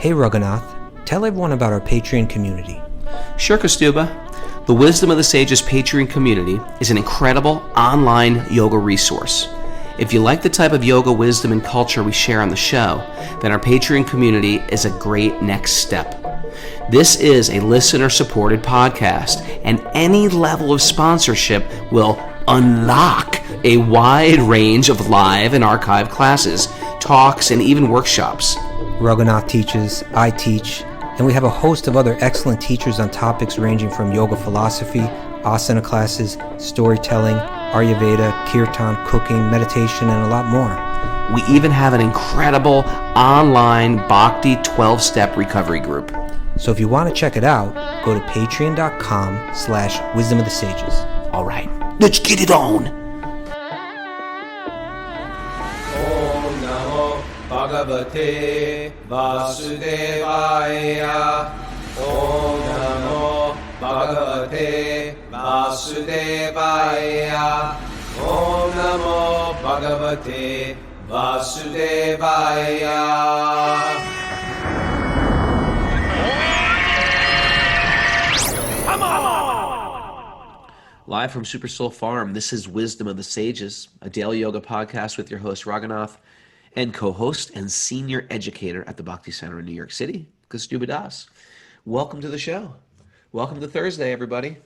Hey Raghunath, tell everyone about our Patreon community. Sure, Kaustubha. The Wisdom of the Sages Patreon community is an incredible online yoga resource. If you like the type of yoga wisdom and culture we share on the show, then our Patreon community is a great next step. This is a listener-supported podcast, and any level of sponsorship will unlock a wide range of live and archived classes, talks, and even workshops. Raghunath teaches, I teach, and we have a host of other excellent teachers on topics ranging from yoga philosophy, asana classes, storytelling, Ayurveda, kirtan, cooking, meditation, and a lot more. We even have an incredible online Bhakti 12-step recovery group. So if you want to check it out, go to patreon.com/wisdom of the sages. All right, let's get it on. Om Namo Bhagavate Vasudevaya. Om Namo Bhagavate Vasudevaya. Om Namo Bhagavate Vasudevaya. Live from Super Soul Farm, this is Wisdom of the Sages, a daily yoga podcast with your host, Raghunath, and co-host and senior educator at the Bhakti Center in New York City, Kaustubha. Welcome to the show. Welcome to Thursday, everybody.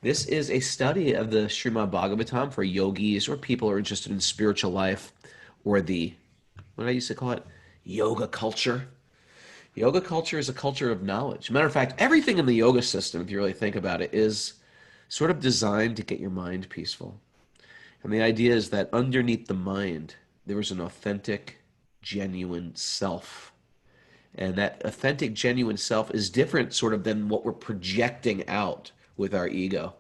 This is a study of the Srimad Bhagavatam for yogis or people who are interested in spiritual life or the, what I used to call it, yoga culture. Yoga culture is a culture of knowledge. Matter of fact, everything in the yoga system, if you really think about it, is sort of designed to get your mind peaceful. And the idea is that underneath the mind, there is an authentic, genuine self. And that authentic, genuine self is different sort of than what we're projecting out with our ego.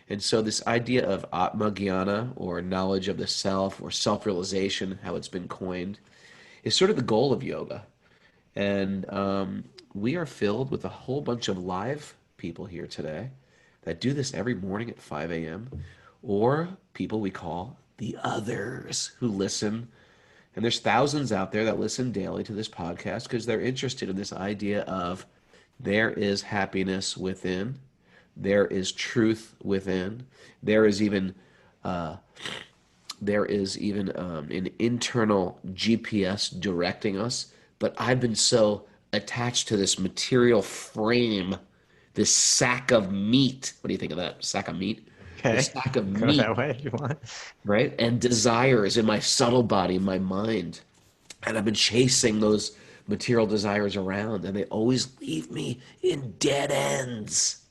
And so this idea of Atma Jnana, or knowledge of the self, or self-realization, how it's been coined, is sort of the goal of yoga. And we are filled with a whole bunch of live people here today that do this every morning at 5 a.m., or people we call the others who listen. And there's thousands out there that listen daily to this podcast because they're interested in this idea of there is happiness within, there is truth within, there is even an internal GPS directing us. But I've been so attached to this material frame, this sack of meat. What do you think of that? Sack of meat? Okay. The sack of Go meat. that way if you want. Right? And desires in my subtle body, my mind. And I've been chasing those material desires around, and they always leave me in dead ends.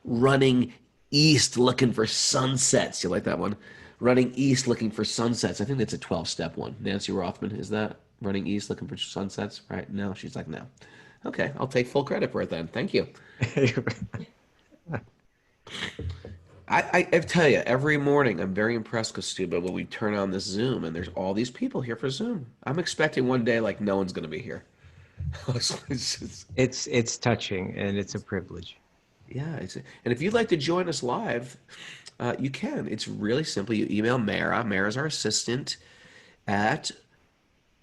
Running east looking for sunsets. You like that one? Running east looking for sunsets. I think that's a 12-step one. Nancy Rothman, is that? Running east looking for sunsets? Right? No, she's like, no. Okay, I'll take full credit for it then. Thank you. I tell you, every morning I'm very impressed, Kaustubha, when we turn on this Zoom and there's all these people here for Zoom. I'm expecting one day like no one's going to be here. It's touching and it's a privilege. Yeah, and if you'd like to join us live, you can. It's really simple. You email Mara. Mara's our assistant at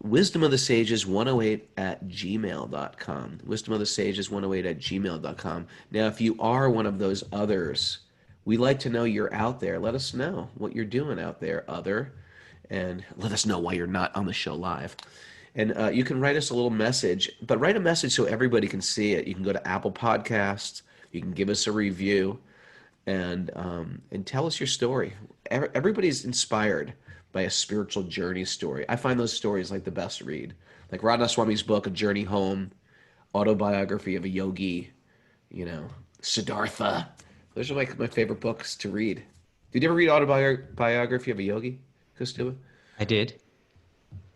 wisdomofthesages108@gmail.com. Wisdomofthesages108@gmail.com. Now, if you are one of those others, we like to know you're out there. Let us know what you're doing out there, other, and let us know why you're not on the show live. And you can write us a little message, but write a message so everybody can see it. You can go to Apple Podcasts. You can give us a review, and tell us your story. Everybody's inspired by a spiritual journey story. I find those stories like the best read. Like Radha Swami's book, A Journey Home, Autobiography of a Yogi, Siddhartha. Those are my favorite books to read. Did you ever read Autobiography of a Yogi, Kaustubha? I did.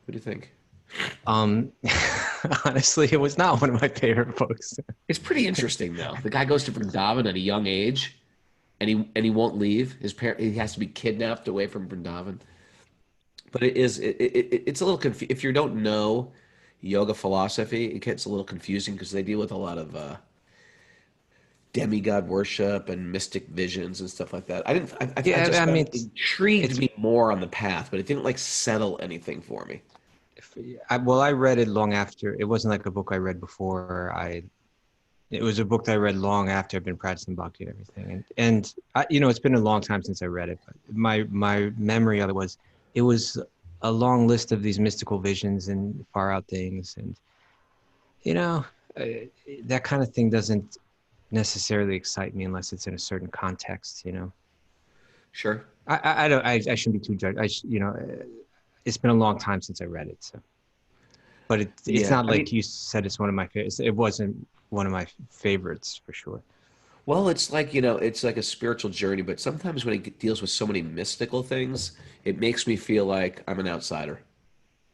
What do you think? Honestly, it was not one of my favorite books. It's pretty interesting, though. The guy goes to Vrindavan at a young age, and he won't leave. He has to be kidnapped away from Vrindavan. But it's a little if you don't know yoga philosophy, it gets a little confusing because they deal with a lot of demigod worship and mystic visions and stuff like that. It intrigued me more on the path, but it didn't like settle anything for me. I read it long after. It wasn't like a book I read before. It was a book that I read long after I've been practicing bhakti and everything. And it's been a long time since I read it. But my memory of it was a long list of these mystical visions and far out things. And, that kind of thing doesn't necessarily excite me unless it's in a certain context, Sure. I shouldn't be too judged. It's been a long time since I read it. So, but it's not like you said it's one of my favorites. It wasn't one of my favorites for sure. Well, it's like, it's like a spiritual journey, but sometimes when it deals with so many mystical things, it makes me feel like I'm an outsider.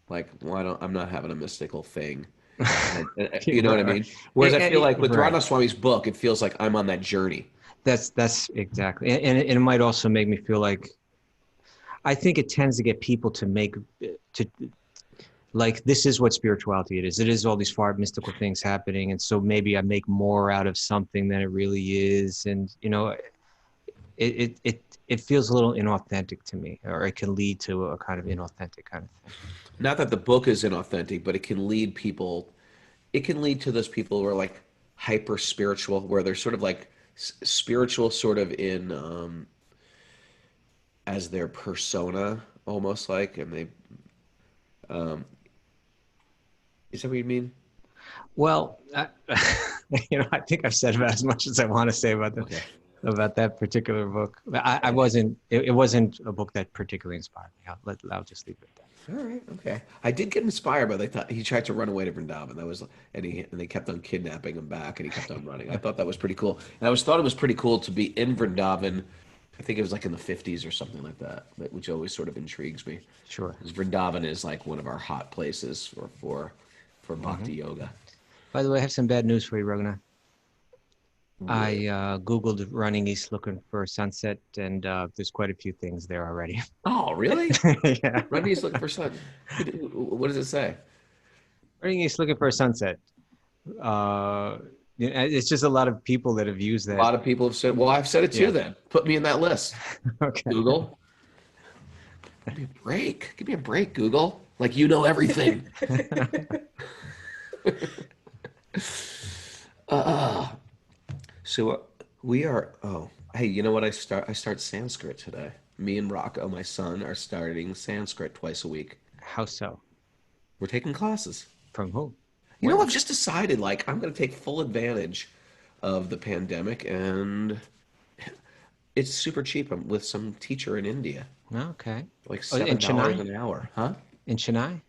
Like, I'm not having a mystical thing. You know what I mean? Whereas I feel like with Radha Swami's book, it feels like I'm on that journey. That's exactly. And it might also make me feel like, I think it tends to get people like, this is what spirituality it is. It is all these far mystical things happening. And so maybe I make more out of something than it really is. And, it feels a little inauthentic to me, or it can lead to a kind of inauthentic kind of thing. Not that the book is inauthentic, but it can lead to those people who are like hyper spiritual, where they're sort of like spiritual sort of in, as their persona, almost like, and they, is that what you mean? Well, I think I've said about as much as I want to say about about that particular book. It wasn't a book that particularly inspired me. I'll just leave it at that. All right, okay. I did get inspired by he tried to run away to Vrindavan. And they kept on kidnapping him back, and he kept on running. I thought that was pretty cool, and I thought it was pretty cool to be in Vrindavan. I think it was like in the 50s or something like that, which always sort of intrigues me. Sure. Because Vrindavan is like one of our hot places for bhakti yoga. By the way, I have some bad news for you, Raghunath. I Googled running east looking for a sunset, and there's quite a few things there already. Oh, really? Yeah. Running east looking for sun. What does it say? Running east looking for a sunset. It's just a lot of people that have used that. A lot of people have said, well, I've said it too then. Put me in that list. Okay. Google. Give me a break. Give me a break, Google. Like, you know everything. So we are, hey, you know what? I start Sanskrit today. Me and Rocco, my son, are starting Sanskrit twice a week. How so? We're taking classes. From who? I've just decided, like, I'm going to take full advantage of the pandemic, and it's super cheap. I'm with some teacher in India. Okay. Like $7 an hour. Huh? In Chennai?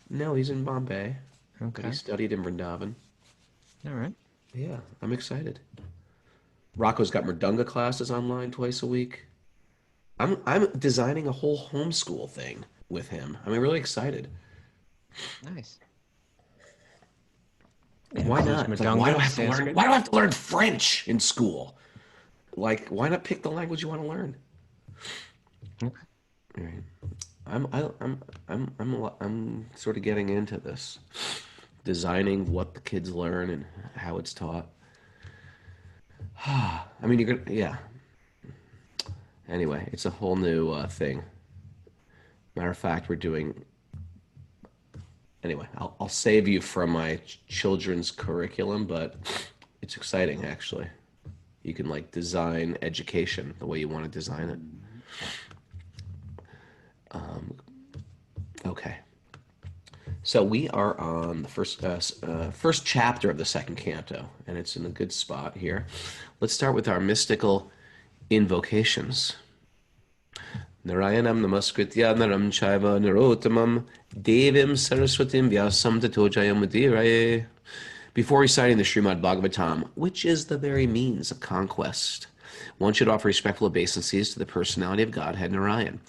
No, he's in Bombay. Okay. But he studied in Vrindavan. All right. Yeah, I'm excited. Rocco's got Mridanga classes online twice a week. I'm designing a whole homeschool thing with him. I'm really excited. Nice. Why not? Like, why do I have to learn French in school? Like, why not pick the language you want to learn? Okay. All right. I'm sort of getting into this, designing what the kids learn and how it's taught. I mean, yeah. Anyway, it's a whole new thing. Matter of fact, we're doing. Anyway, I'll save you from my children's curriculum, but it's exciting actually. You can like design education the way you want to design it. Okay. So we are on the first chapter of the second canto, and it's in a good spot here. Let's start with our mystical invocations. Narayanam namaskritya naram chaiva narottamam devim saraswatim vyasam tato jayamudiraye. Before reciting the Srimad Bhagavatam, which is the very means of conquest, one should offer respectful obeisances to the personality of Godhead Narayan.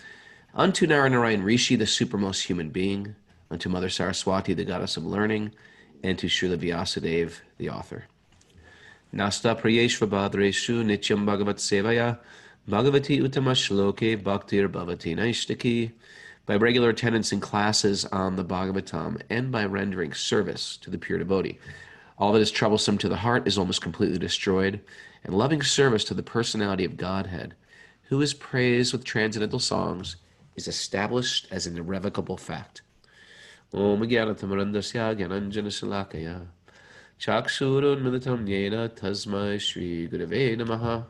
Unto Narayan Rishi, the supermost human being, unto Mother Saraswati, the goddess of learning, and to Srila Vyasadeva, the author. Nasta prayeshva bhadreshu nityam bhagavat sevaya bhagavati uttama shloke bhaktir bhavati naishtaki. By regular attendance in classes on the Bhagavatam and by rendering service to the pure devotee, all that is troublesome to the heart is almost completely destroyed, and loving service to the personality of Godhead, who is praised with transcendental songs, is established as an irrevocable fact. Om Gyanatamrandasya Gyananjanasalakaya Chakshurunmilitam Yena Tasmai Shri Gurave Namaha.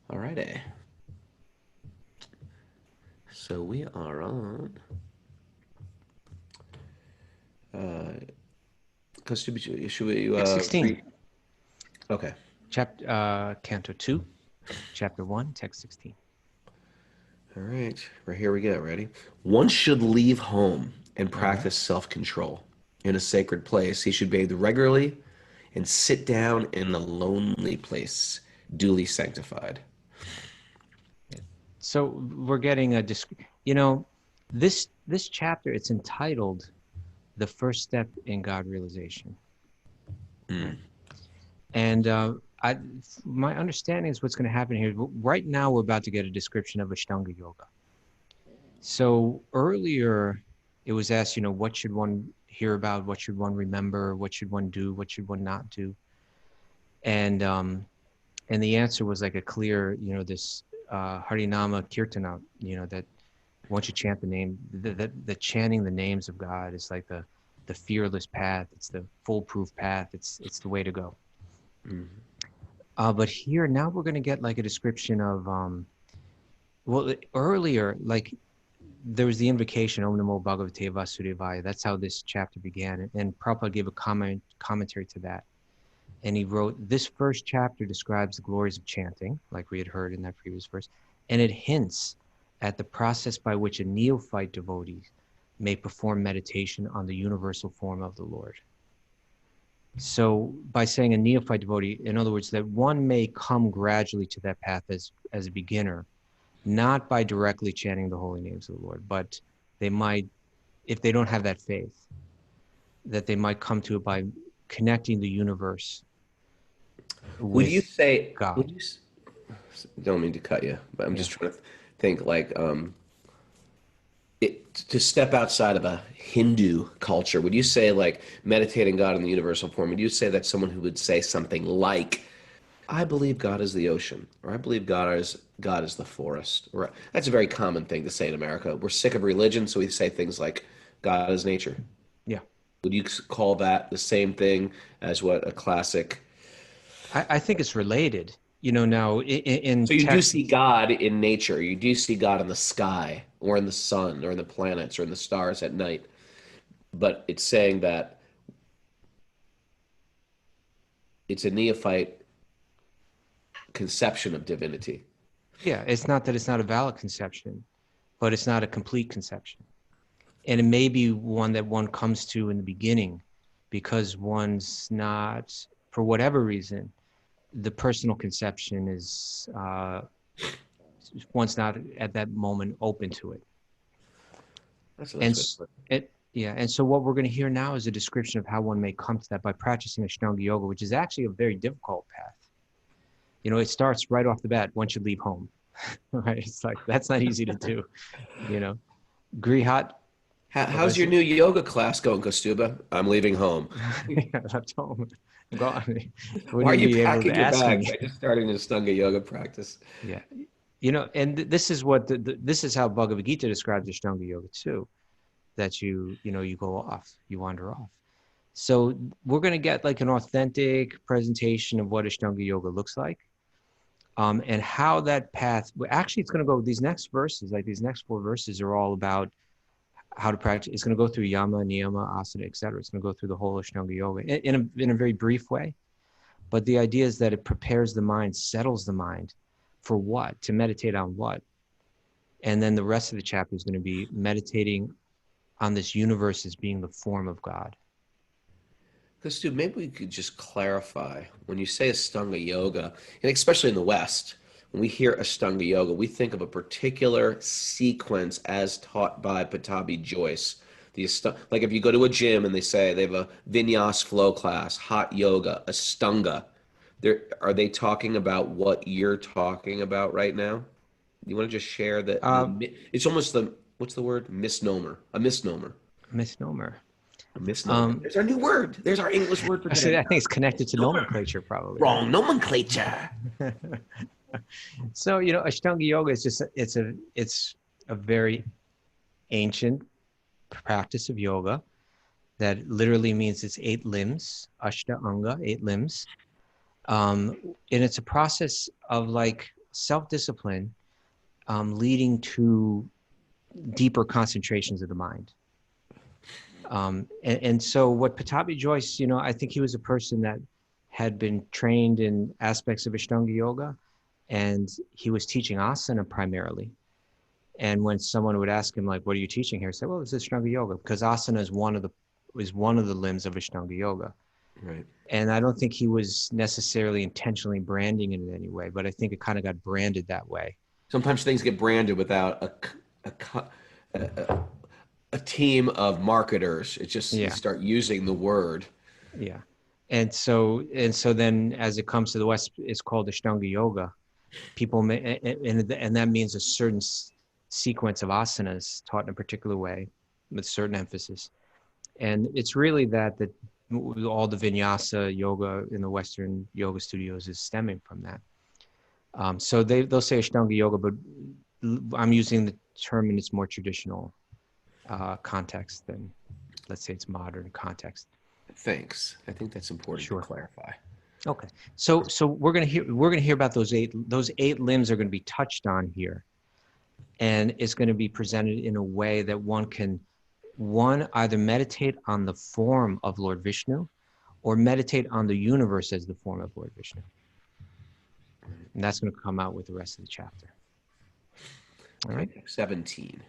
All righty. So we are on should we Text 16. read? Okay. Chapter Canto 2, Chapter 1, Text 16. All right. Right here we go. Ready? One should leave home and practice self-control. In a sacred place, he should bathe regularly and sit down in a lonely place, duly sanctified. So we're getting this chapter, it's entitled The First Step in God Realization. And my understanding is what's going to happen here. Right now, we're about to get a description of Ashtanga Yoga. So earlier, it was asked, what should one hear about? What should one remember? What should one do? What should one not do? And the answer was like a clear, this Harinama Kirtana, that once you chant the name, the chanting the names of God is like the fearless path. It's the foolproof path. It's the way to go. But here, now we're going to get like a description of, earlier, like there was the invocation, Om Namo Bhagavate Vasudevaya. That's how this chapter began. And Prabhupada gave a commentary to that. And he wrote, this first chapter describes the glories of chanting, like we had heard in that previous verse. And it hints at the process by which a neophyte devotee may perform meditation on the universal form of the Lord. So by saying a neophyte devotee, in other words, that one may come gradually to that path as a beginner, not by directly chanting the holy names of the Lord, but they might, if they don't have that faith, that they might come to it by connecting the universe with Would you say, God. Don't mean to cut you, but I'm just trying to think like, to step outside of a Hindu culture, would you say like meditating God in the universal form, would you say that someone who would say something like, I believe God is the ocean, or I believe God is the forest, or that's a very common thing to say in America. We're sick of religion, so we say things like God is nature. Yeah. Would you call that the same thing as what a classic? I think it's related. Now in So you do text, see God in nature. You do see God in the sky, or in the sun, or in the planets, or in the stars at night. But it's saying that it's a neophyte conception of divinity. Yeah, it's not that it's not a valid conception, but it's not a complete conception. And it may be one that one comes to in the beginning because one's not, for whatever reason, the personal conception is, one's not at that moment open to it. And so what we're going to hear now is a description of how one may come to that by practicing Ashtanga Yoga, which is actually a very difficult path. It starts right off the bat, one should leave home. Right? It's like, that's not easy to do. Grihat. How's your new yoga class going, Kaustubha? I'm leaving home. Yeah, that's home. Why are you packing your bags? I just started an Ashtanga yoga practice. Yeah. And this is what this is how Bhagavad Gita describes Ashtanga Yoga too, that you go off, you wander off. So we're going to get like an authentic presentation of what Ashtanga Yoga looks like, and how that path, actually it's going to go, these next verses, like these next 4 verses are all about how to practice. It's going to go through yama, niyama, asana, etc. It's going to go through the whole Ashtanga Yoga in a very brief way. But the idea is that it prepares the mind, settles the mind for what? To meditate on what? And then the rest of the chapter is going to be meditating on this universe as being the form of God. Kaustubha, maybe we could just clarify, when you say Ashtanga Yoga, and especially in the West, when we hear Ashtanga Yoga, we think of a particular sequence as taught by Pattabhi Jois. Like if you go to a gym and they say they have a vinyas flow class, hot yoga, Ashtanga, are they talking about what you're talking about right now? You want to just share that? It's almost what's the word? Misnomer. A misnomer. Misnomer. A misnomer. There's our new word. There's our English word for today. I think it's connected to nomenclature, probably. Wrong nomenclature. So Ashtanga Yoga is just it's a very ancient practice of yoga that literally means it's 8 limbs, ashta anga, 8 limbs. And it's a process of like self-discipline leading to deeper concentrations of the mind. And so what Pattabhi Jois, I think he was a person that had been trained in aspects of Ashtanga yoga, and he was teaching asana primarily. And when someone would ask him, like, what are you teaching here? He said, well, it's Ashtanga yoga, because asana is one of the limbs of Ashtanga yoga. Right. And I don't think he was necessarily intentionally branding it in any way, but I think it kind of got branded that way. Sometimes things get branded without a team of marketers. It's just you start using the word. Yeah. And so then as it comes to the West, it's called Ashtanga yoga. People may, and that means a certain sequence of asanas taught in a particular way with certain emphasis. And it's really that all the vinyasa yoga in the Western yoga studios is stemming from that. So they'll say Ashtanga yoga, but I'm using the term in its more traditional context than, let's say, its modern context. Thanks. I think that's important to clarify. Okay. So we're gonna hear about those eight limbs are going to be touched on here, and it's going to be presented in a way that one can either meditate on the form of Lord Viṣṇu, or meditate on the universe as the form of Lord Viṣṇu. And that's going to come out with the rest of the chapter. All right. 17.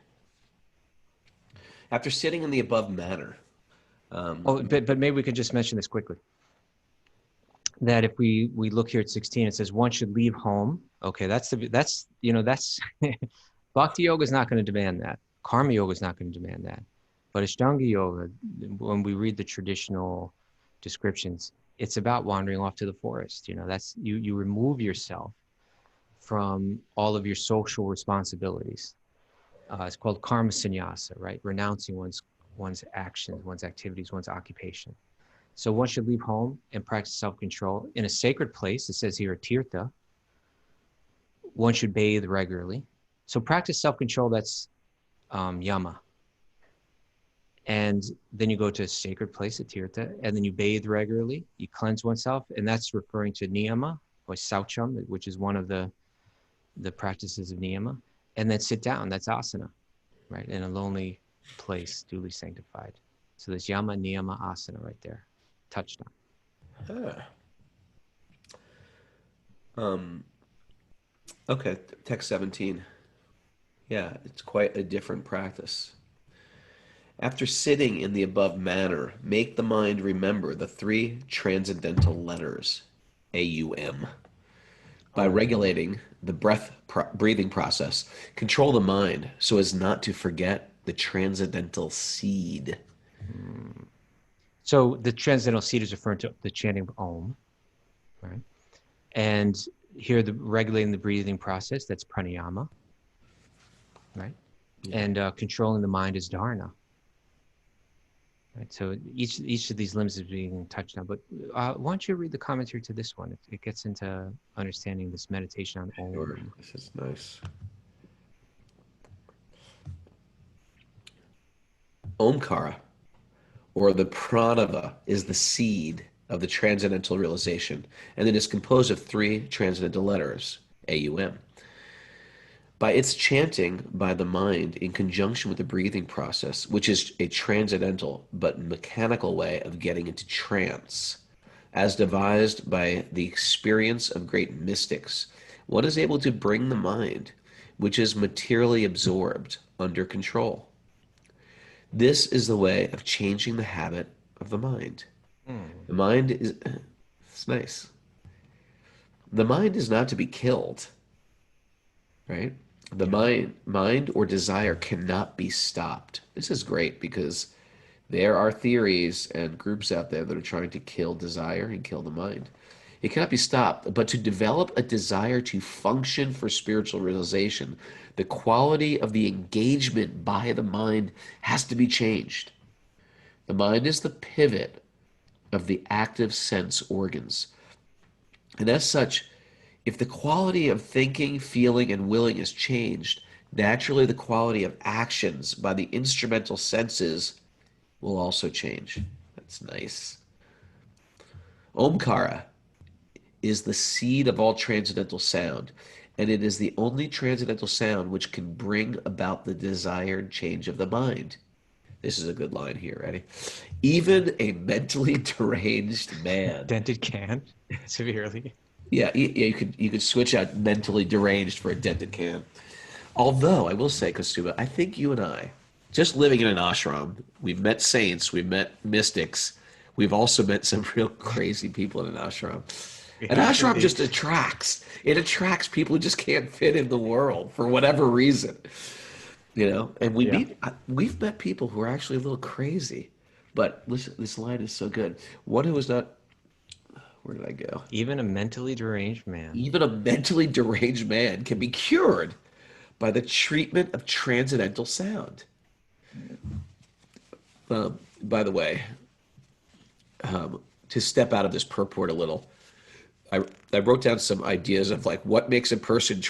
After sitting in the above manner. But maybe we could just mention this quickly. That if we look here at 16, it says one should leave home. Okay, that's Bhakti yoga is not going to demand that. Karma yoga is not going to demand that. But Ashtanga yoga, when we read the traditional descriptions, it's about wandering off to the forest. That's you remove yourself from all of your social responsibilities. It's called karma sannyasa, right? Renouncing one's actions, one's activities, one's occupation. So one should leave home and practice self-control in a sacred place. It says here, tirtha. One should bathe regularly. So practice self-control, that's yama. And then you go to a sacred place at tirtha, and then you bathe regularly. You cleanse oneself, and that's referring to niyama, or saucham, which is one of the practices of niyama. And then sit down, that's asana, right? In a lonely place, duly sanctified. So there's yama, niyama, asana right there, touched on. Okay, text 17. Yeah, it's quite a different practice. After sitting in the above manner, make the mind remember the 3 transcendental letters, AUM. By regulating the breathing process, control the mind so as not to forget the transcendental seed. So the transcendental seed is referring to the chanting of Om, right? And here, regulating the breathing process, that's pranayama, right? Yeah. And controlling the mind is dharana. Right, so each of these limbs is being touched on, but why don't you read the commentary to this one? It gets into understanding this meditation on Om. Sure. This is nice. Omkara, or the pranava, is the seed of the transcendental realization, and it is composed of 3 transcendental letters, AUM. By its chanting by the mind in conjunction with the breathing process, which is a transcendental but mechanical way of getting into trance, as devised by the experience of great mystics, one is able to bring the mind, which is materially absorbed, under control. This is the way of changing the habit of the mind. The mind is... It's nice. The mind is not to be killed, right? The mind or desire cannot be stopped. This is great because there are theories and groups out there that are trying to kill desire and kill the mind. It cannot be stopped, but to develop a desire to function for spiritual realization, the quality of the engagement by the mind has to be changed. The mind is the pivot of the active sense organs. And as such, if the quality of thinking, feeling, and willing is changed, Naturally, the quality of actions by the instrumental senses will also change. That's nice. Omkara is the seed of all transcendental sound, and it is the only transcendental sound which can bring about the desired change of the mind. This is a good line here, ready? Even a mentally deranged man. Dented can, severely. Yeah, you could switch out mentally deranged for a dented can. Although I will say, Kaustubha, I think you and I, just living in an ashram, we've met saints, we've met mystics, we've also met some real crazy people in an ashram. An ashram just attracts. It attracts people who just can't fit in the world for whatever reason. You know, and we've met people who are actually a little crazy. But listen, this line is so good. One who is not, where did I go? Even a mentally deranged man. Even a mentally deranged man can be cured by the treatment of transcendental sound. By the way, to step out of this purport a little, I wrote down some ideas of like what makes a person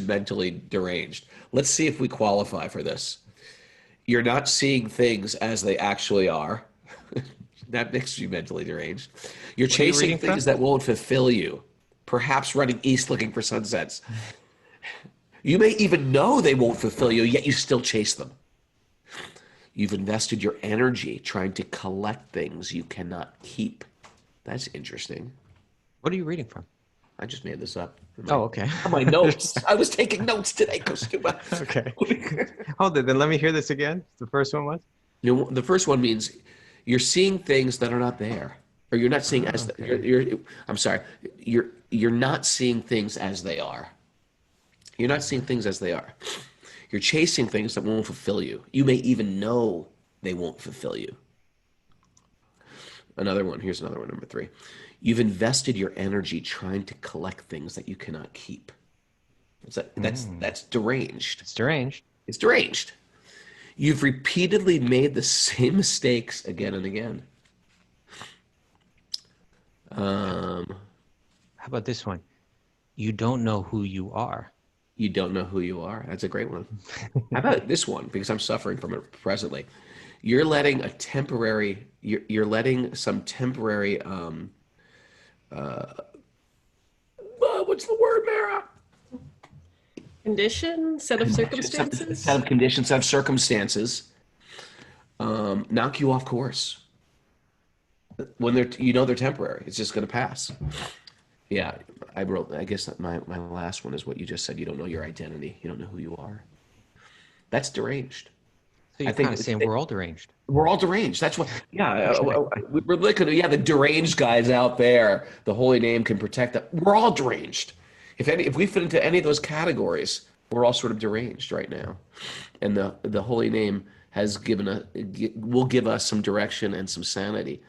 mentally deranged. Let's see if we qualify for this. You're not seeing things as they actually are. That makes you mentally deranged. You're chasing things that won't fulfill you, perhaps running east looking for sunsets. You may even know they won't fulfill you, yet you still chase them. You've invested your energy trying to collect things you cannot keep. That's interesting. What are you reading from? I just made this up. Oh, okay. On my notes. I was taking notes today, Kaustubha. Okay. Hold it. Then let me hear this again. The first one was? You know, the first one means you're seeing things that are not there, or you're not seeing as. Okay. I'm sorry. You're not seeing things as they are. You're not seeing things as they are. You're chasing things that won't fulfill you. You may even know they won't fulfill you. Another one. Here's another one. Number 3. You've invested your energy trying to collect things that you cannot keep. That's deranged. It's deranged. It's deranged. You've repeatedly made the same mistakes again and again. How about this one? You don't know who you are. You don't know who you are. That's a great one. How about this one? Because I'm suffering from it presently. You're letting a temporary. You're letting some temporary. What's the word, Mara? Condition, set of circumstances. Set of conditions, set of circumstances. Knock you off course. When they're temporary. It's just going to pass. Yeah, I guess that my last one is what you just said. You don't know your identity. You don't know who you are. That's deranged. So you're kind of saying we're all deranged. We're all deranged. That's what. Yeah, we're looking. Yeah, the deranged guys out there. The holy name can protect them. We're all deranged. If we fit into any of those categories, we're all sort of deranged right now, and the holy name will give us some direction and some sanity.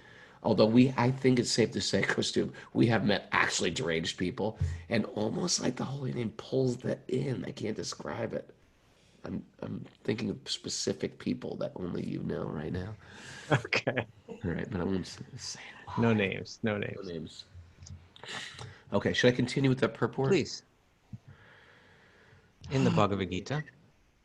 Although I think it's safe to say, Kaustubha, we have met actually deranged people, and almost like the holy name pulls that in. I can't describe it. I'm thinking of specific people that only you know right now. Okay. All right, but I won't say it. No names. No names. No names. Okay, should I continue with that purport? Please. In the Bhagavad Gita.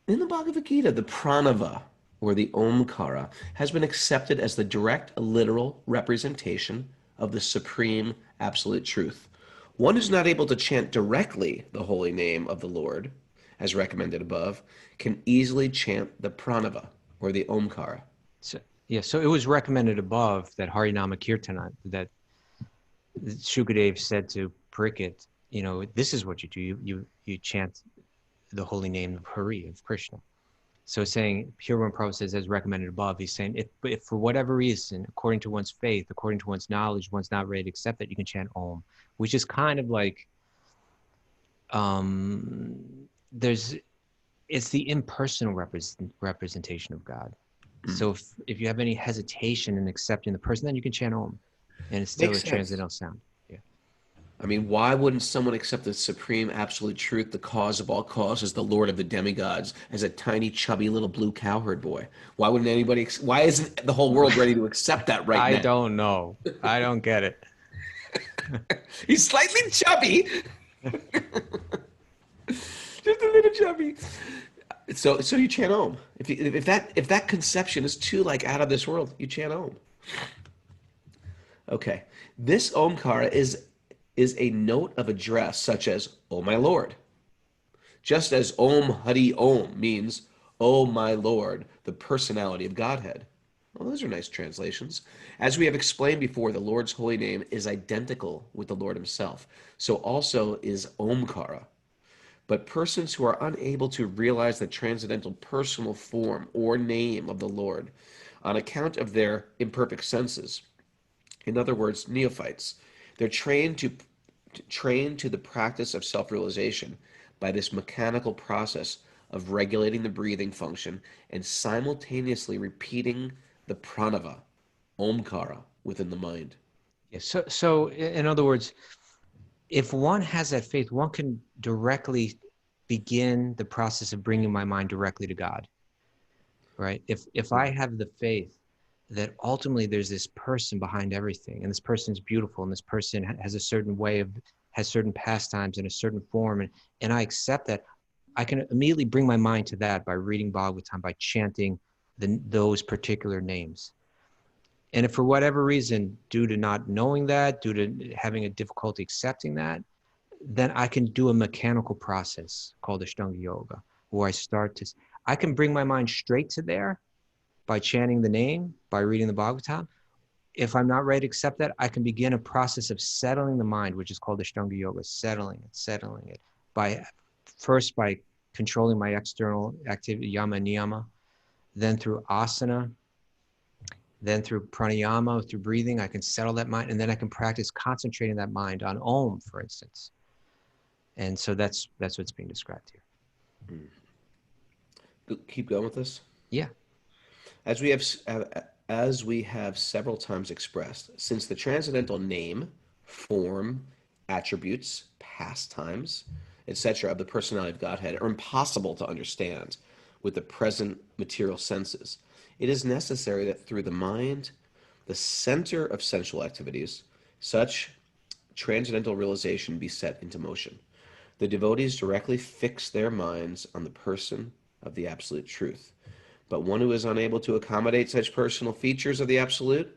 In the Bhagavad Gita, the pranava, or the omkara, has been accepted as the direct literal representation of the supreme absolute truth. One who's not able to chant directly the holy name of the Lord, as recommended above, can easily chant the pranava, or the omkara. So it was recommended above that Harinama Kirtana, that Shukadev said to Parikshit, this is what you do. You chant the holy name of Hari, of Krishna. So saying, Pure One Prabhupada says, as recommended above, he's saying, if for whatever reason, according to one's faith, according to one's knowledge, one's not ready to accept that, you can chant Om, which is kind of like, it's the impersonal representation of God. So if you have any hesitation in accepting the person, then you can chant Om, and it's still a transcendental sound. Yeah. I mean, why wouldn't someone accept the supreme absolute truth, the cause of all causes, the Lord of the demigods, as a tiny, chubby little blue cowherd boy? Why wouldn't anybody? Why isn't the whole world ready to accept that right now? I don't know. I don't get it. He's slightly chubby. Just a little chubby. So you chant Om. If that conception is too like out of this world, you chant Om. Okay. This Omkara is a note of address such as, "Oh my Lord." Just as Om Hari Om means, "Oh my Lord," the personality of Godhead. Well, those are nice translations. As we have explained before, the Lord's holy name is identical with the Lord himself. So also is Omkara. But persons who are unable to realize the transcendental personal form or name of the Lord on account of their imperfect senses, in other words, neophytes, they're trained to the practice of self-realization by this mechanical process of regulating the breathing function and simultaneously repeating the pranava, Omkara, within the mind. Yeah, so in other words, if one has that faith, one can directly begin the process of bringing my mind directly to God, right? If I have the faith that ultimately there's this person behind everything, and this person is beautiful, and this person has a certain way of, has certain pastimes in a certain form, and I accept that, I can immediately bring my mind to that by reading Bhagavatam, by chanting those particular names. And if for whatever reason, due to not knowing that, due to having a difficulty accepting that, then I can do a mechanical process called Ashtanga Yoga, where I can bring my mind straight to there by chanting the name, by reading the Bhagavatam. If I'm not ready to accept that, I can begin a process of settling the mind, which is called Ashtanga Yoga, settling it, by controlling my external activity, yama niyama, then through asana, then through pranayama, through breathing, I can settle that mind, and then I can practice concentrating that mind on Om, for instance. And so that's what's being described here. Keep going with this. Yeah. As we have several times expressed, since the transcendental name, form, attributes, pastimes, etc. of the personality of Godhead are impossible to understand with the present material senses, it is necessary that through the mind, the center of sensual activities, such transcendental realization be set into motion. The devotees directly fix their minds on the person of the absolute truth. But one who is unable to accommodate such personal features of the absolute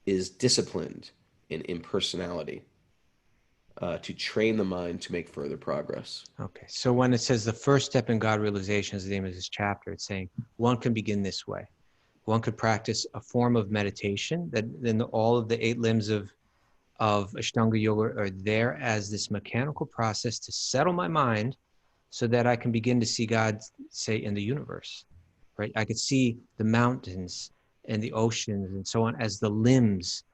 is disciplined in impersonality to train the mind to make further progress. Okay. So when it says the first step in God realization is the name of this chapter, it's saying one can begin this way. One could practice a form of meditation that then all of the 8 limbs of Ashtanga Yoga are there as this mechanical process to settle my mind so that I can begin to see God, say, in the universe, right? I could see the mountains and the oceans and so on as the limbs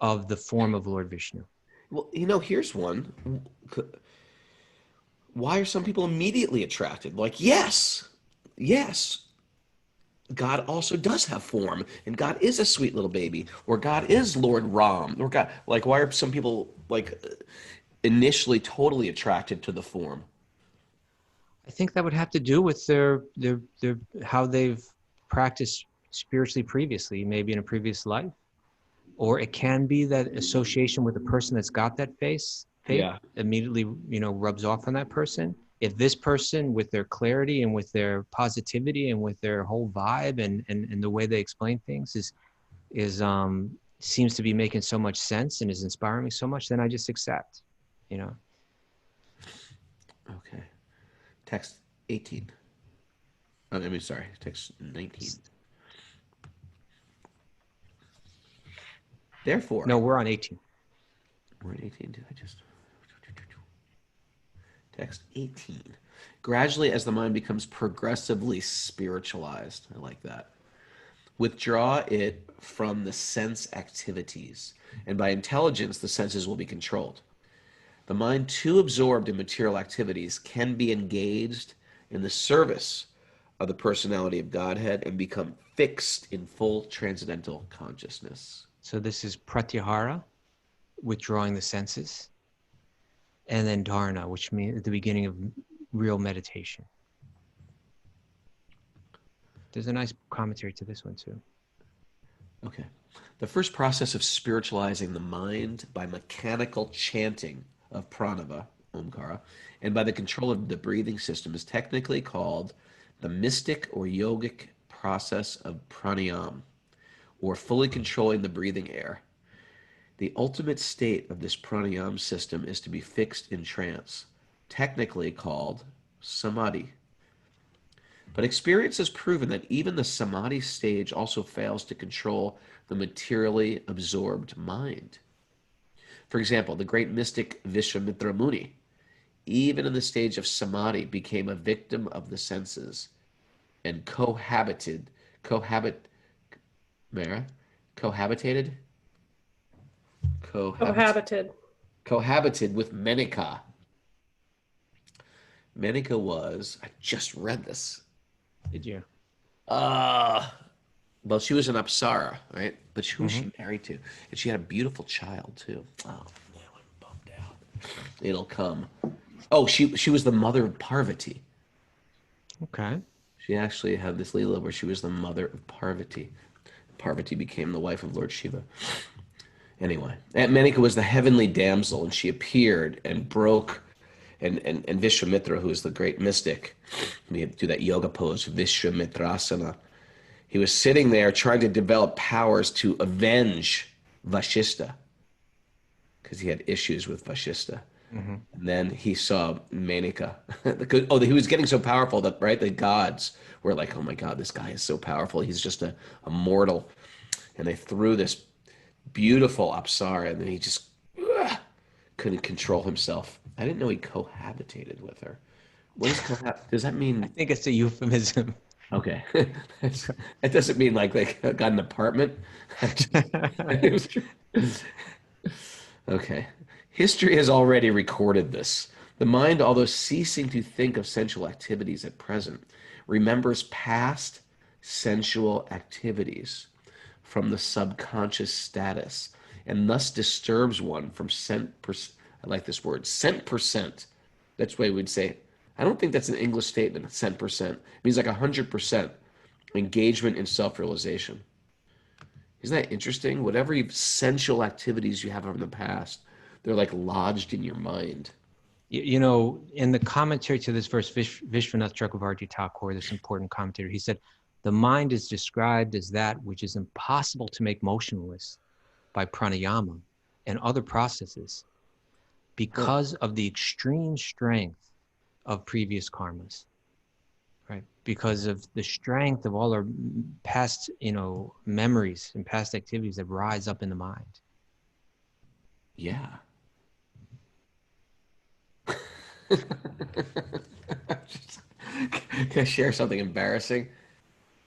of the form of Lord Viṣṇu. Well, here's one. Why are some people immediately attracted? Like, yes, God also does have form, and God is a sweet little baby, or God is Lord Ram, or God, like, why are some people initially totally attracted to the form? I think that would have to do with their how they've practiced spiritually previously, maybe in a previous life, or it can be that association with the person that's got that faith immediately rubs off on that person. If this person, with their clarity and with their positivity and with their whole vibe and the way they explain things is seems to be making so much sense and is inspiring me so much, then I just accept, Okay. Text 18. Text 19. Therefore. No, we're on 18. We're on 18. Did I just... Text 18. Gradually, as the mind becomes progressively spiritualized, I like that, withdraw it from the sense activities, and by intelligence, the senses will be controlled. The mind, too absorbed in material activities, can be engaged in the service of the personality of Godhead and become fixed in full transcendental consciousness. So this is pratyahara, withdrawing the senses, and then dharana, which means at the beginning of real meditation. There's a nice commentary to this one too. Okay. The first process of spiritualizing the mind by mechanical chanting of pranava, Omkara, and by the control of the breathing system is technically called the mystic or yogic process of pranayama, or fully controlling the breathing air. The ultimate state of this pranayama system is to be fixed in trance, technically called samadhi. But experience has proven that even the samadhi stage also fails to control the materially absorbed mind. For example, the great mystic Viṣṇu Muni, even in the stage of samadhi, became a victim of the senses and cohabitated Cohabited. with Menika. Menika was, I just read this. Did you? Well, she was an Apsara, right? But who was she married to? And she had a beautiful child too. Oh, man, I'm bummed out. It'll come. Oh, she was the mother of Parvati. Okay. She actually had this Leela where she was the mother of Parvati. Parvati became the wife of Lord Shiva. Anyway, Aunt Menika was the heavenly damsel, and she appeared and broke. And Vishwamitra, who is the great mystic, we do that yoga pose, Vishwamitrasana. He was sitting there trying to develop powers to avenge Vashishta, because he had issues with Vashishta. And then he saw Menika. He was getting so powerful that, right, the gods were like, oh my God, this guy is so powerful. He's just a mortal. And they threw this beautiful Apsara, and then he just couldn't control himself. I didn't know he cohabitated with her. What is does that mean? I think it's a euphemism. Okay. It doesn't mean like they got an apartment. Okay. History has already recorded this. The mind, although ceasing to think of sensual activities at present, remembers past sensual activities from the subconscious status, and thus disturbs one from I like this word, cent percent. That's the way we'd say it. I don't think that's an English statement, cent percent. It means like 100% engagement in self-realization. Isn't that interesting? Whatever sensual activities you have from the past, they're like lodged in your mind. You know, in the commentary to this verse, Vishwanath Chakravarti Thakur, this important commentator, he said, the mind is described as that which is impossible to make motionless by pranayama and other processes because of the extreme strength of previous karmas, right? Because of the strength of all our past, memories and past activities that rise up in the mind. Yeah. Can I share something embarrassing?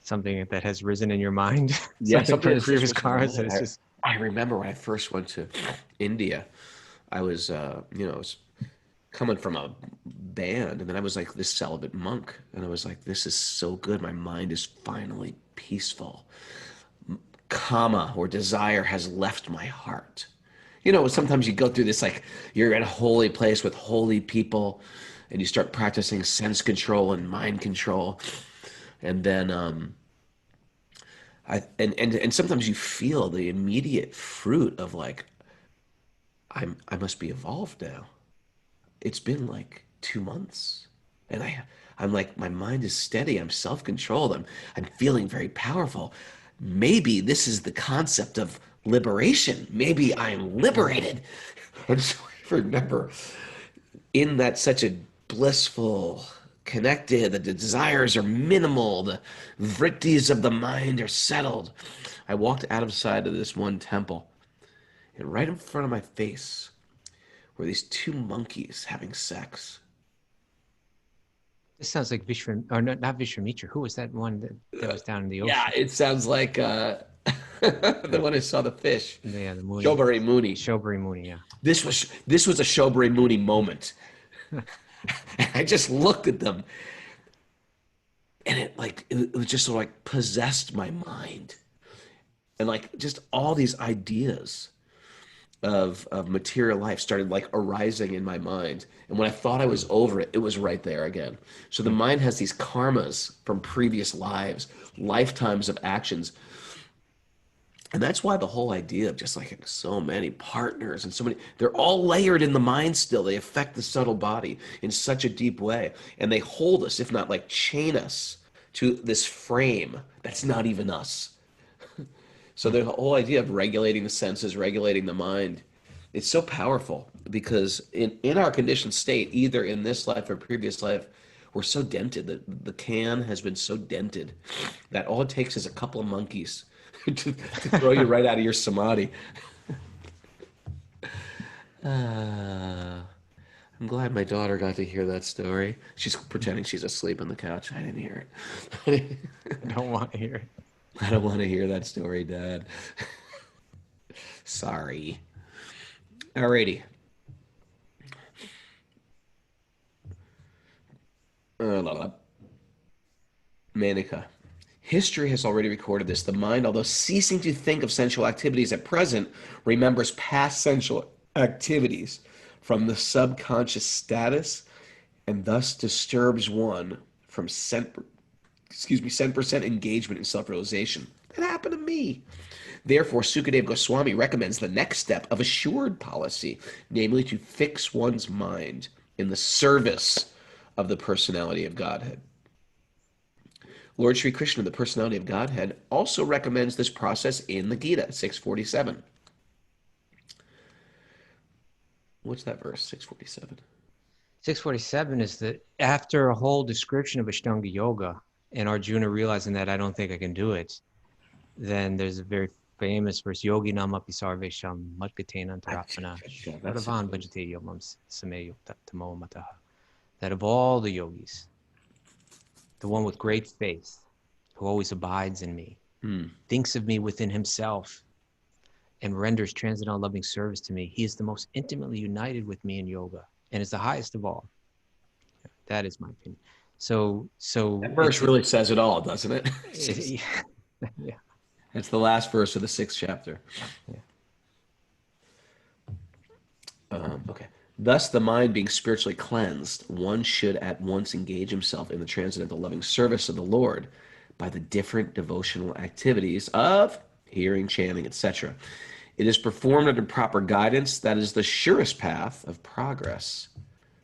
Something that has risen in your mind? Yeah, something from previous karmas that is just... I remember when I first went to India, I was, was coming from a band, and then I was like this celibate monk, and I was like, this is so good. My mind is finally peaceful. Kama, or desire, has left my heart. Sometimes you go through this, like you're in a holy place with holy people, and you start practicing sense control and mind control, and then and sometimes you feel the immediate fruit of like, I must be evolved now. It's been like 2 months, and I'm like, my mind is steady. I'm self-controlled. I'm feeling very powerful. Maybe this is the concept of liberation. Maybe I'm liberated. And so I remember in that such a blissful, connected, the desires are minimal, the vrittis of the mind are settled. I walked out of sight of this one temple, and right in front of my face were these 2 monkeys having sex. This sounds like not Vishwamitra. Who was that one that was down in the ocean? Yeah, it sounds like the one who saw the fish. Yeah, the Muni. Shobari Muni. Shobari Muni, yeah. This was a Shobari Muni moment. I just looked at them, and it was just sort of like possessed my mind, and like just all these ideas of material life started like arising in my mind. And when I thought I was over it, it was right there again. So the mind has these karmas from previous lives, lifetimes of actions. And that's why the whole idea of just like so many partners and so many, they're all layered in the mind still. They affect the subtle body in such a deep way. And they hold us, if not like chain us to this frame that's not even us. So the whole idea of regulating the senses, regulating the mind, it's so powerful because in our conditioned state, either in this life or previous life, we're so dented. The can has been so dented that all it takes is a couple of monkeys to throw you right out of your samadhi. I'm glad my daughter got to hear that story. She's pretending she's asleep on the couch. I didn't hear it. I don't want to hear it. I don't want to hear that story, Dad. Sorry. Alrighty. Manika. History has already recorded this. The mind, although ceasing to think of sensual activities at present, remembers past sensual activities from the subconscious status and thus disturbs one from 7% engagement in self-realization. That happened to me. Therefore, Sukadeva Goswami recommends the next step of assured policy, namely to fix one's mind in the service of the personality of Godhead. Lord Sri Krishna, the personality of Godhead, also recommends this process in the Gita, 647. What's that verse, 647? 647 is that after a whole description of Ashtanga Yoga and Arjuna realizing that I don't think I can do it, then there's a very famous verse, Yogi Namapi Sarvesham Matgatena Antarapana Shadavan Bhajate Yomam Sameyo Tamo Mataha. That of all the yogis, the one with great faith, who always abides in me, thinks of me within himself, and renders transcendental loving service to me, he is the most intimately united with me in yoga, and is the highest of all. That is my opinion. So that verse really says it all, doesn't it? Yeah. It's the last verse of the 6th chapter. Yeah. Okay. Thus, the mind being spiritually cleansed, one should at once engage himself in the transcendental loving service of the Lord by the different devotional activities of hearing, chanting, etc. It is performed under proper guidance that is the surest path of progress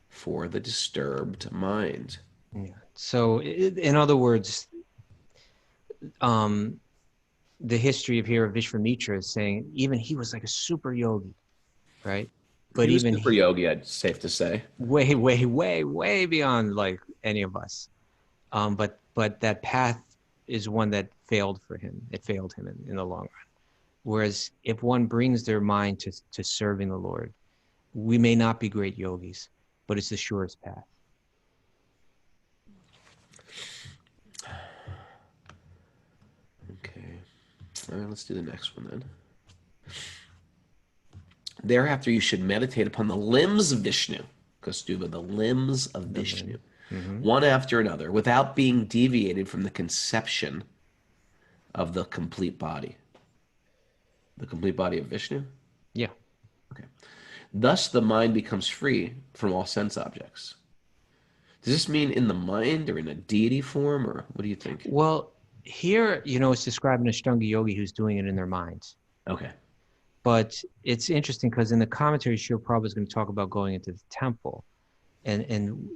for the disturbed mind. Yeah. So, in other words, the history of here of Vishwamitra is saying even he was like a super yogi, right? But He was even super yogi, I'd safe to say. way beyond like any of us. But that path is one that failed for him. It failed him in the long run. Whereas if one brings their mind to serving the Lord, we may not be great yogis, but it's the surest path. Okay. All right, let's do the next one then. Thereafter, you should meditate upon the limbs of Viṣṇu, Kaustubha, the limbs of Viṣṇu, one after another, without being deviated from the conception of the complete body. The complete body of Viṣṇu? Yeah. Okay. Thus, the mind becomes free from all sense objects. Does this mean in the mind or in a deity form, or what do you think? Well, here, it's describing an Ashtanga yogi who's doing it in their minds. Okay. But it's interesting because in the commentary, Srila Prabhupada is going to talk about going into the temple, and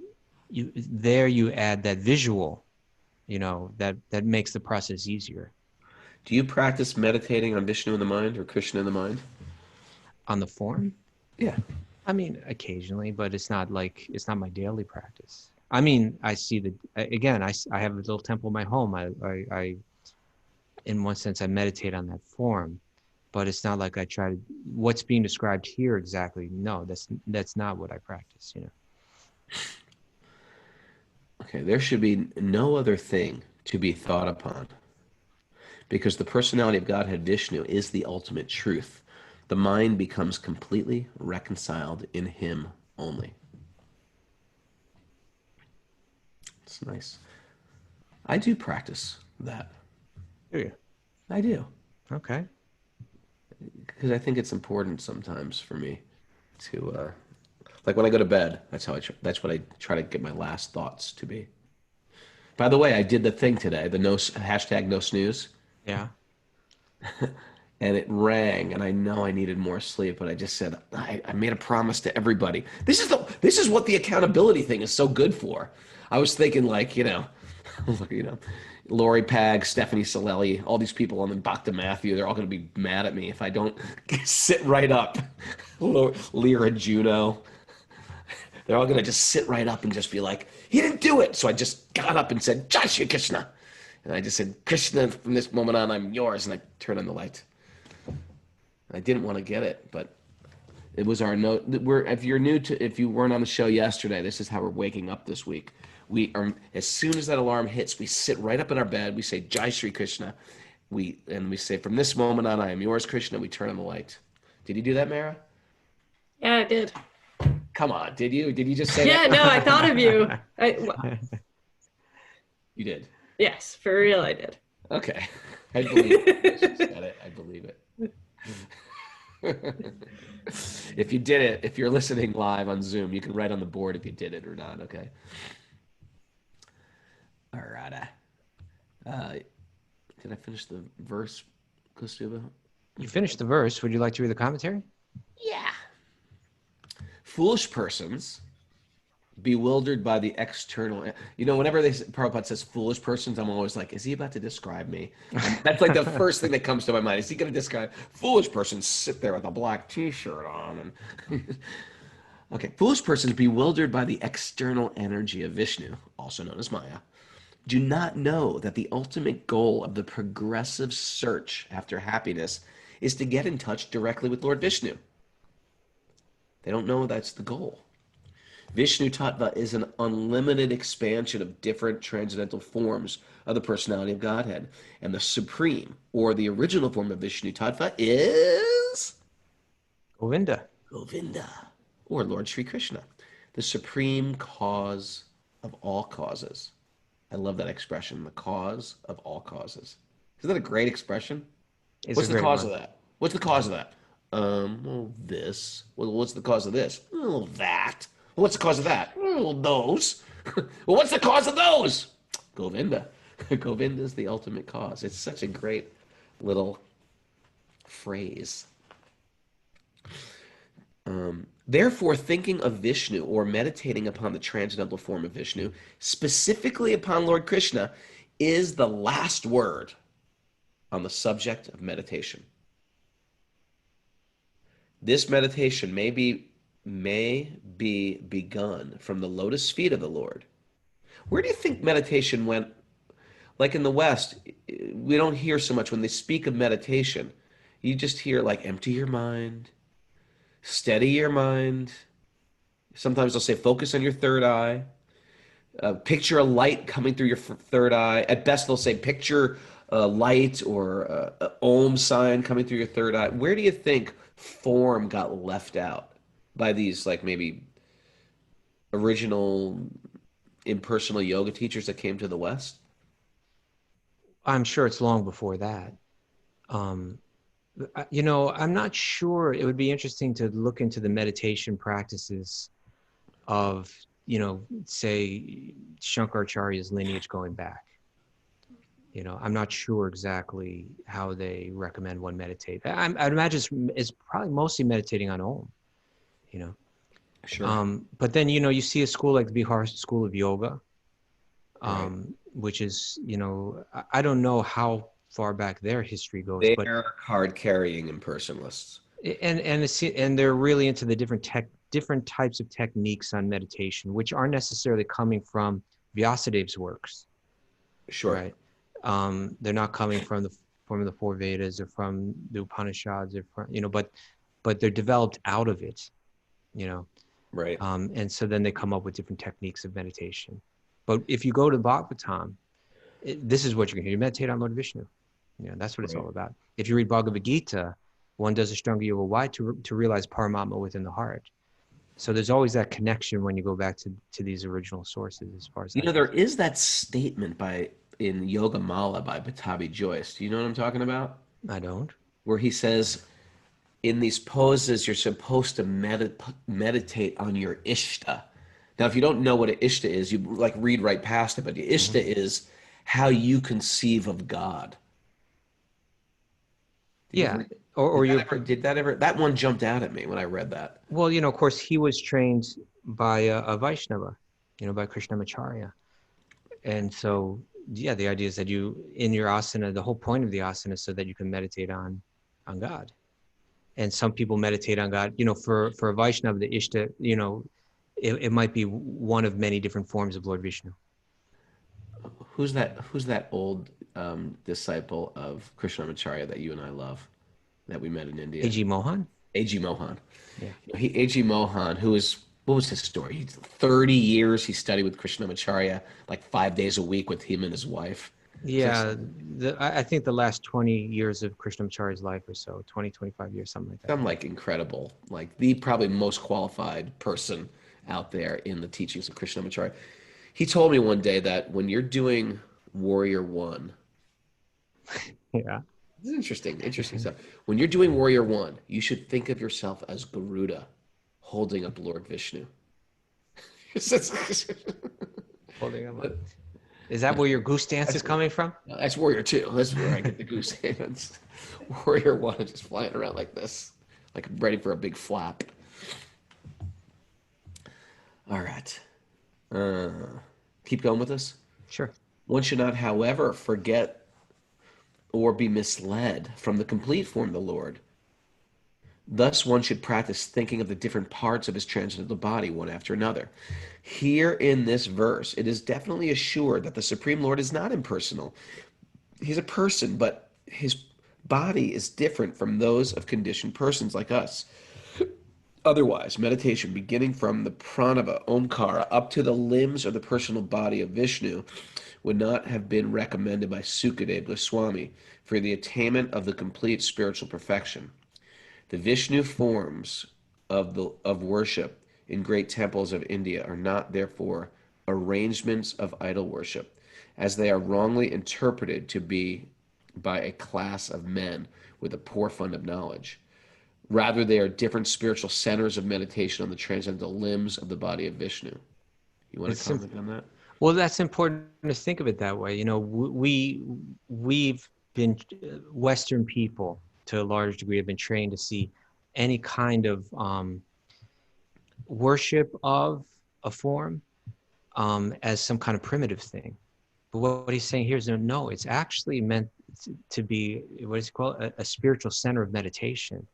you add that visual, that makes the process easier. Do you practice meditating on Viṣṇu in the mind or Krishna in the mind? On the form? Yeah. I mean, occasionally, but it's not my daily practice. I mean, I see I have a little temple in my home. I in one sense, I meditate on that form. But it's not like I try to, what's being described here exactly. No, that's not what I practice, Okay, there should be no other thing to be thought upon, because the personality of Godhead Viṣṇu is the ultimate truth. The mind becomes completely reconciled in him only. It's nice. I do practice that. Do you? I do. Okay. Because I think it's important sometimes for me to, like when I go to bed, that's what I try to get my last thoughts to be. By the way, I did the thing today, the hashtag no snooze. Yeah. and it rang, and I know I needed more sleep, but I just said, I made a promise to everybody. This is what the accountability thing is so good for. I was thinking like, you know, Lori Pag, Stephanie Solelli, all these people on the Bhakti Matthew, they're all going to be mad at me if I don't sit right up. Lyra Juno, they're all going to just sit right up and just be like, he didn't do it. So I just got up and said, Jai Shri Krishna. And I just said, Krishna, from this moment on, I'm yours. And I turned on the light. I didn't want to get it, but it was our note. If you weren't on the show yesterday, this is how we're waking up this week. We are, as soon as that alarm hits, we sit right up in our bed. We say, Jai Shri Krishna. We say, from this moment on, I am yours, Krishna. We turn on the light. Did you do that, Mara? Yeah, I did. Come on, did you? Did you just say Yeah, that? no, I thought of you. You did? Yes, for real, I did. Okay. I believe it. She said it. I believe it. If you did it, if you're listening live on Zoom, you can write on the board if you did it or not, okay? All right. Did I finish the verse, Kaustubha? You finished the verse. Would you like to read the commentary? Yeah. Foolish persons, bewildered by the external. Whenever Prabhupada says foolish persons, I'm always like, is he about to describe me? And that's like the first thing that comes to my mind. Is he going to describe foolish persons sit there with a black T-shirt on? And okay, foolish persons bewildered by the external energy of Viṣṇu, also known as Maya, do not know that the ultimate goal of the progressive search after happiness is to get in touch directly with Lord Viṣṇu. They don't know that's the goal. Viṣṇu Tattva is an unlimited expansion of different transcendental forms of the personality of Godhead. And the supreme, or the original form of Viṣṇu Tattva is Govinda, or Lord Sri Krishna, the supreme cause of all causes. I love that expression, the cause of all causes. Isn't that a great expression? What's the cause of that? What's the cause of that? Well, this. Well, what's the cause of this? Well, that. Well, what's the cause of that? Well, those. Well, what's the cause of those? Govinda. Govinda is the ultimate cause. It's such a great little phrase. Therefore, thinking of Viṣṇu or meditating upon the transcendental form of Viṣṇu, specifically upon Lord Krishna, is the last word on the subject of meditation. This meditation may be begun from the lotus feet of the Lord. Where do you think meditation went? Like in the West, we don't hear so much when they speak of meditation. You just hear like empty your mind, steady your mind. Sometimes they'll say focus on your third eye. Picture a light coming through your third eye. At best, they'll say picture a light or a Om sign coming through your third eye. Where do you think form got left out by these like maybe original impersonal yoga teachers that came to the West? I'm sure it's long before that. I'm not sure. It would be interesting to look into the meditation practices of, say, Shankaracharya's lineage going back. I'm not sure exactly how they recommend one meditate. I'd imagine it's probably mostly meditating on Om, Sure. But then, you see a school like the Bihar School of Yoga, Right. which is, I don't know how far back their history goes. They're card-carrying impersonalists. And they're really into the different types of techniques on meditation, which aren't necessarily coming from Vyasadev's works. Sure. Right. They're not coming from the four Vedas or from the Upanishads or from, but they're developed out of it, Right. and so then they come up with different techniques of meditation. But if you go to Bhagavatam, this is what you're going to do. You meditate on Lord Viṣṇu. That's what it's all about. If you read Bhagavad Gita, one does Ashtanga Yoga. Why? To realize Paramatma within the heart. So there's always that connection when you go back to these original sources as far as there is that statement in Yoga Mala by Batabi Joyce. Do you know what I'm talking about? I don't. Where he says, in these poses, you're supposed to meditate on your Ishta. Now, if you don't know what an Ishta is, you like read right past it, but the Ishta is how you conceive of God. Yeah. Or Did you're, that ever, did that ever, that one jumped out at me when I read that. well, of course, he was trained by a Vaishnava, by Krishnamacharya. And so, yeah, the idea is that in your asana, the whole point of the asana is so that you can meditate on God. And some people meditate on God, for a Vaishnava, the Ishta, it might be one of many different forms of Lord Vishnu. Who's that old disciple of Krishnamacharya that you and I love, that we met in India? A.G. Mohan? A.G. Mohan. Yeah. A.G. Mohan, what was his story? 30 years he studied with Krishnamacharya, like 5 days a week with him and his wife. Yeah, I think the last 20 years of Krishnamacharya's life or so, 20, 25 years, something like that. Some like incredible, like the probably most qualified person out there in the teachings of Krishnamacharya. He told me one day that when you're doing Warrior One, Yeah. this is interesting stuff. When you're doing Warrior One, you should think of yourself as Garuda holding up Lord Vishnu. Holding him up. Is that where your goose dance is coming from? No, that's Warrior Two. That's where I get the goose hands. Warrior One is just flying around like this, like I'm ready for a big flap. All right. Keep going with this. Sure. One should not, however, forget or be misled from the complete form of the Lord. Thus, one should practice thinking of the different parts of his transcendental body one after another. Here in this verse, it is definitely assured that the Supreme Lord is not impersonal. He's a person, but his body is different from those of conditioned persons like us. Otherwise, meditation beginning from the pranava, omkara, up to the limbs or the personal body of Vishnu would not have been recommended by Sukadeva Goswami for the attainment of the complete spiritual perfection. The Vishnu forms of worship in great temples of India are not, therefore, arrangements of idol worship, as they are wrongly interpreted to be by a class of men with a poor fund of knowledge. Rather, they are different spiritual centers of meditation on the transcendental limbs of the body of Vishnu. You want to comment on that? Well, that's important to think of it that way. We've been, Western people, to a large degree, have been trained to see any kind of worship of a form as some kind of primitive thing. But what he's saying here is no, it's actually meant to be, what is it called, a spiritual center of meditation.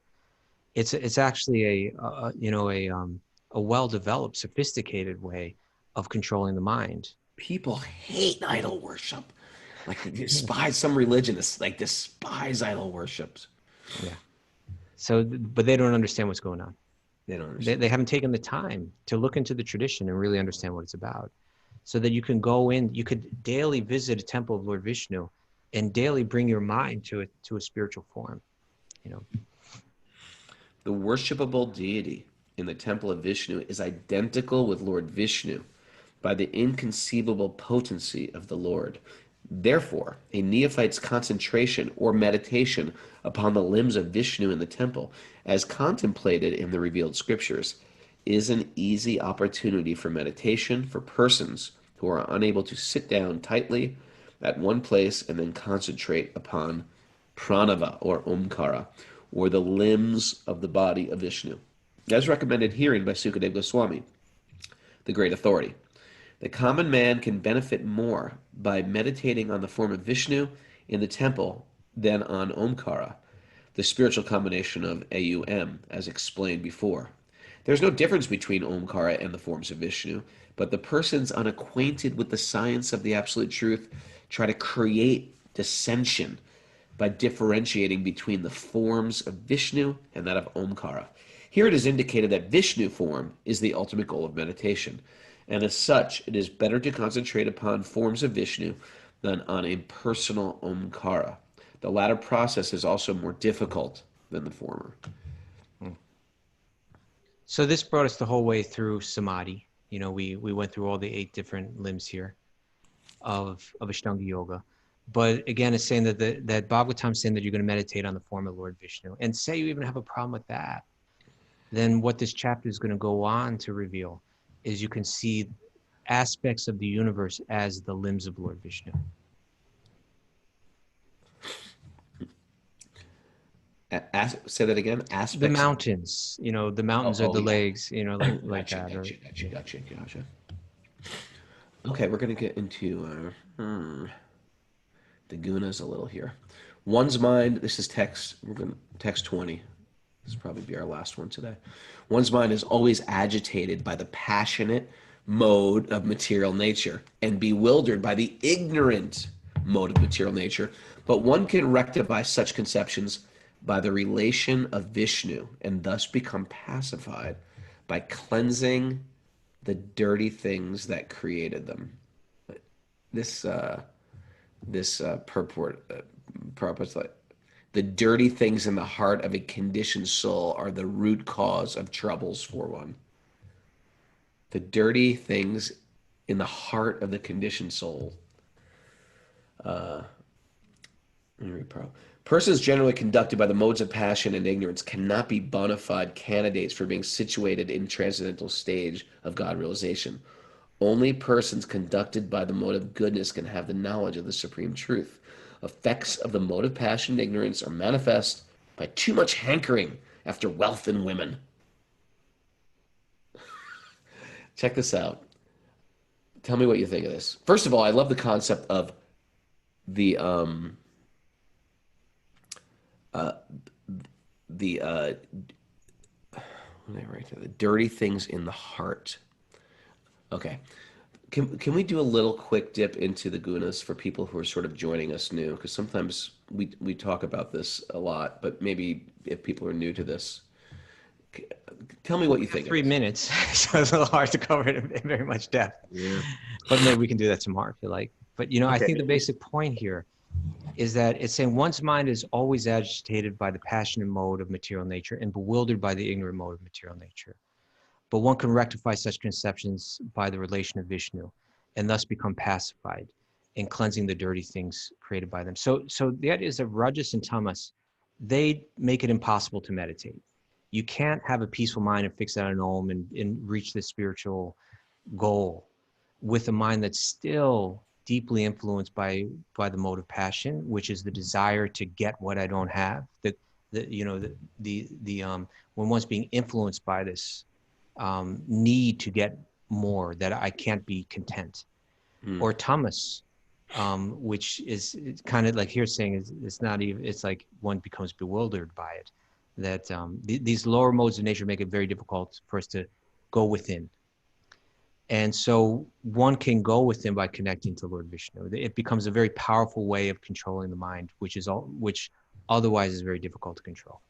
It's actually a well-developed, sophisticated way of controlling the mind. People hate idol worship. Like they despise some religionists, like despise idol worships. Yeah. So, but they don't understand what's going on. They don't understand. They haven't taken the time to look into the tradition and really understand what it's about. So that you can go in, you could daily visit a temple of Lord Vishnu and daily bring your mind to a spiritual form, The worshipable deity in the temple of Vishnu is identical with Lord Vishnu by the inconceivable potency of the Lord. Therefore, a neophyte's concentration or meditation upon the limbs of Vishnu in the temple, as contemplated in the revealed scriptures, is an easy opportunity for meditation for persons who are unable to sit down tightly at one place and then concentrate upon pranava or omkara, or the limbs of the body of Vishnu, as recommended herein by Sukadeva Goswami, the great authority. The common man can benefit more by meditating on the form of Vishnu in the temple than on omkara, the spiritual combination of AUM, as explained before. There's no difference between omkara and the forms of Vishnu, but the persons unacquainted with the science of the absolute truth try to create dissension by differentiating between the forms of Vishnu and that of omkara. Here it is indicated that Vishnu form is the ultimate goal of meditation, and as such, it is better to concentrate upon forms of Vishnu than on impersonal omkara. The latter process is also more difficult than the former. So this brought us the whole way through samadhi. We went through all the 8 different limbs here of Ashtanga Yoga. But again, it's saying that that Bhagavatam saying that you're going to meditate on the form of Lord Vishnu. And say you even have a problem with that, then what this chapter is going to go on to reveal is you can see aspects of the universe as the limbs of Lord Vishnu. Say that again. The Aspects. mountains, the mountains are the yeah. legs, like Gotcha, that. gotcha. Okay, we're gonna get into the gunas a little here. One's mind. This is text. We're gonna text 20. This will probably be our last one today. One's mind is always agitated by the passionate mode of material nature and bewildered by the ignorant mode of material nature. But one can rectify such conceptions by the relation of Viṣṇu and thus become pacified by cleansing the dirty things that created them. This purpose, like, the dirty things in the heart of a conditioned soul are the root cause of troubles for one. The dirty things in the heart of the conditioned soul. Persons generally conducted by the modes of passion and ignorance cannot be bona fide candidates for being situated in transcendental stage of God realization. Only persons conducted by the mode of goodness can have the knowledge of the supreme truth. Effects of the mode of passion and ignorance are manifest by too much hankering after wealth and women. Check this out. Tell me what you think of this. First of all, I love the concept of the dirty things in the heart. Okay. Can we do a little quick dip into the gunas for people who are sort of joining us new? Because sometimes we talk about this a lot, but maybe if people are new to this, tell me what you think. 3 minutes, so it's a little hard to cover it in very much depth. Yeah. But maybe we can do that tomorrow if you like. But I think the basic point here is that it's saying one's mind is always agitated by the passionate mode of material nature and bewildered by the ignorant mode of material nature. But one can rectify such conceptions by the relation of Viṣṇu and thus become pacified in cleansing the dirty things created by them. So the idea is that Rajas and Tamas, they make it impossible to meditate. You can't have a peaceful mind and fix out an Om and reach this spiritual goal with a mind that's still deeply influenced by the mode of passion, which is the desire to get what I don't have. When one's being influenced by this need to get more, that I can't be content. Or tamas, which is kind of like here saying it's not even, it's like one becomes bewildered by it. That these lower modes of nature make it very difficult for us to go within. And so one can go within by connecting to Lord Viṣṇu. It becomes a very powerful way of controlling the mind, which otherwise is very difficult to control.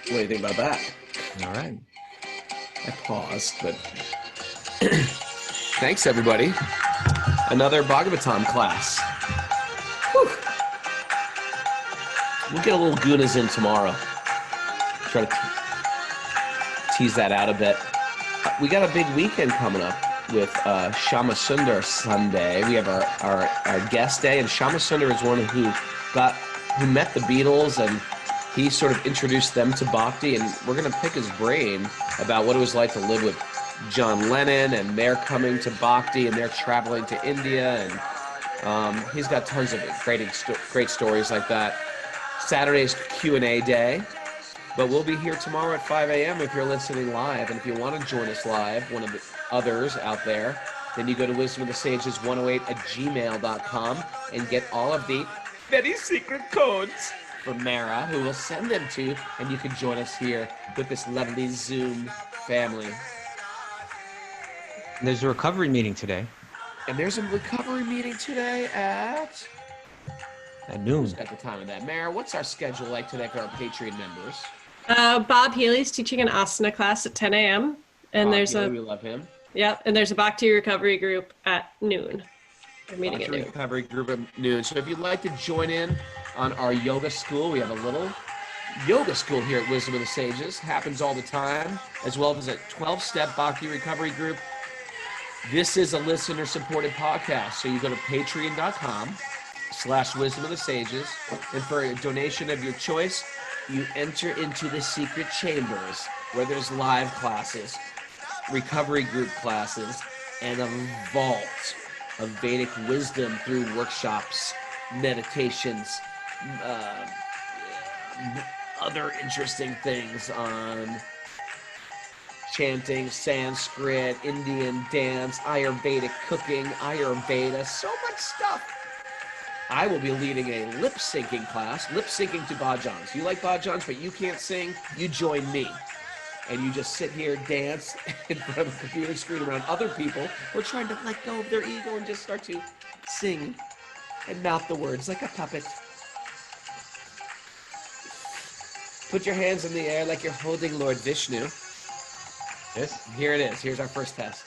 What do you think about that? All right. I paused, but thanks everybody. Another Bhagavatam class. Whew. We'll get a little gunas in tomorrow. Try to tease that out a bit. We got a big weekend coming up with Shama Sundar Sunday. We have our guest day, and Shama Sundar is one who met the Beatles, and he sort of introduced them to Bhakti, and we're going to pick his brain about what it was like to live with John Lennon, and they're coming to Bhakti, and they're traveling to India, and he's got tons of great stories like that. Saturday's Q&A day, but we'll be here tomorrow at 5 a.m. if you're listening live, and if you want to join us live, one of the others out there, then you go to wisdomofthesages108@gmail.com and get all of the very secret codes from Mara, who will send them to, and you can join us here with this lovely Zoom family. There's a recovery meeting today. And there's a recovery meeting today at noon. Who's got the time of that? Mara, what's our schedule like today for our Patreon members? Bob Healy's teaching an asana class at 10 a.m. And we love him. Yeah, and there's a Bhakti recovery group at noon. We're meeting at noon. Recovery group at noon. So if you'd like to join in on our yoga school, we have a little yoga school here at Wisdom of the Sages. Happens all the time, as well as a 12-step Bhakti recovery group. This is a listener-supported podcast, so you go to patreon.com/Wisdom of the Sages, and for a donation of your choice, you enter into the secret chambers where there's live classes, recovery group classes, and a vault of Vedic wisdom through workshops meditations, uh, other interesting things on chanting, Sanskrit, Indian dance, Ayurvedic cooking, Ayurveda, so much stuff. I will be leading a lip syncing class, lip syncing to bhajans. You like bhajans, but you can't sing? You join me. And you just sit here, dance in front of a computer screen around other people who are trying to let go of their ego and just start to sing and mouth the words like a puppet. Put your hands in the air like you're holding Lord Viṣṇu. This? Here it is. Here's our first test.